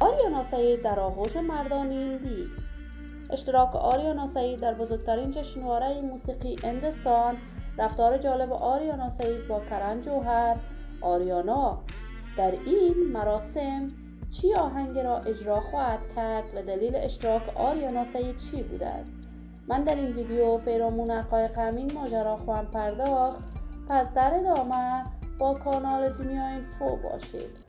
آریانا سعید در آغوش مردان هندی. اشتراک آریانا سعید در بزرگترین جشنواره موسیقی هندوستان. رفتار جالب آریانا سعید با کرن جوهر. آریانا در این مراسم چی آهنگ را اجرا خواهد کرد و دلیل اشتراک آریانا سعید چی بوده است؟ من در این ویدیو پیرامون حقایق همین ماجرا خواهم پرداخت. پس در ادامه با کانال دنیا اینفو باشید.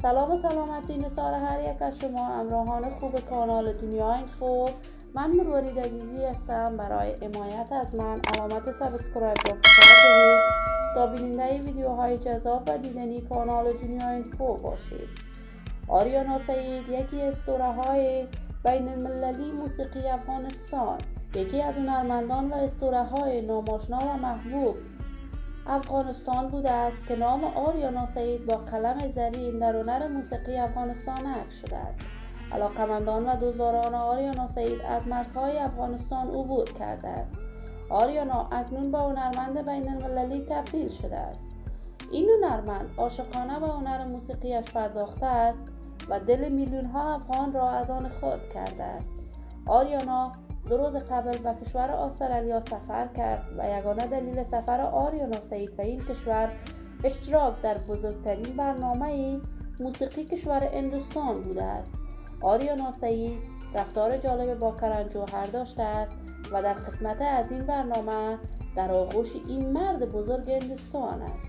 سلام و سلامتی نثار هر یک از شما همراهان خوب کانال دنیا اینفو. من مروارید عزیزی هستم. برای حمایت از من علامت سابسکرایب را فشار دهید تا بیننده ویدیوهای جذاب و دیدنی کانال دنیا اینفو باشید. آریانا سعید یکی از اسطوره‌های بین المللی موسیقی افغانستان، یکی از هنرمندان و اسطوره‌های ناماشنا و محبوب افغانستان بوده است که نام آریانا سعید با قلم زرین در هنر موسیقی افغانستان عکس شده است. علاقمندان و دوستداران آریانا سعید از مرزهای افغانستان عبور کرده است. آریانا اکنون به هنرمند بین المللی تبدیل شده است. این هنرمند عاشقانه به هنر موسیقیش پرداخته است و دل میلیون ها افغان را از آن خود کرده است. آریانا 2 روز قبل به کشور استرالیا سفر کرد و یگانه دلیل سفر آریانا سعید به این کشور اشتراک در بزرگترین برنامه موسیقی کشور هندوستان بوده است. آریانا سعید رفتار جالب با کرن جوهر داشته است و در قسمت از این برنامه در آغوش این مرد بزرگ هندوستان است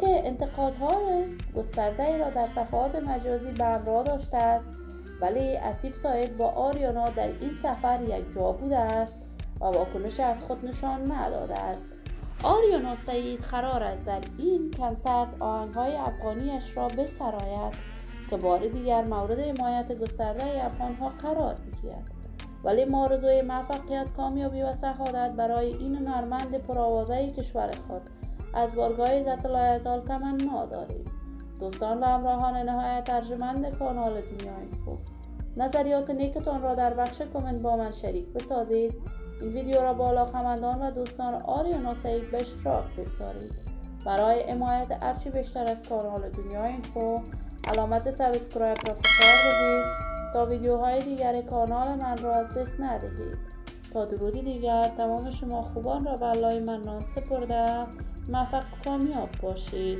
که انتقادهای گسترده را در صفحات مجازی به همراه داشته است، ولی اسیب ساید با آریانا در این سفر یک جا بوده است و واکنش از خود نشان نداده است. آریانا سعید قرار است در این کنسرت آهنگهای افغانیش را بسراید که بار دیگر مورد حمایت گسترده افغانها قرار بگیرد، ولی ما آرزوی موفقیت، کامیابی و سعادت برای این هنرمند پرآوازه کشور خود از بارگاه عزت الله تمنا داریم. دوستان و همراهان نهایت ارجمند کانال دنیا اینفو، نظریات نیکتان را در بخش کامنت با من شریک بسازید. این ویدیو را با علاقه‌مندان و دوستان آریانا سعید به اشتراک بگذارید. برای حمایت هرچی بیشتر از کانال دنیا اینفو علامت سابسکرایب را فشار بدید تا ویدیوهای دیگر کانال من را از دست ندهید. تا درودی دیگر تمام شما خوبان را به الله منان سپرده موفق و کامیاب باشید.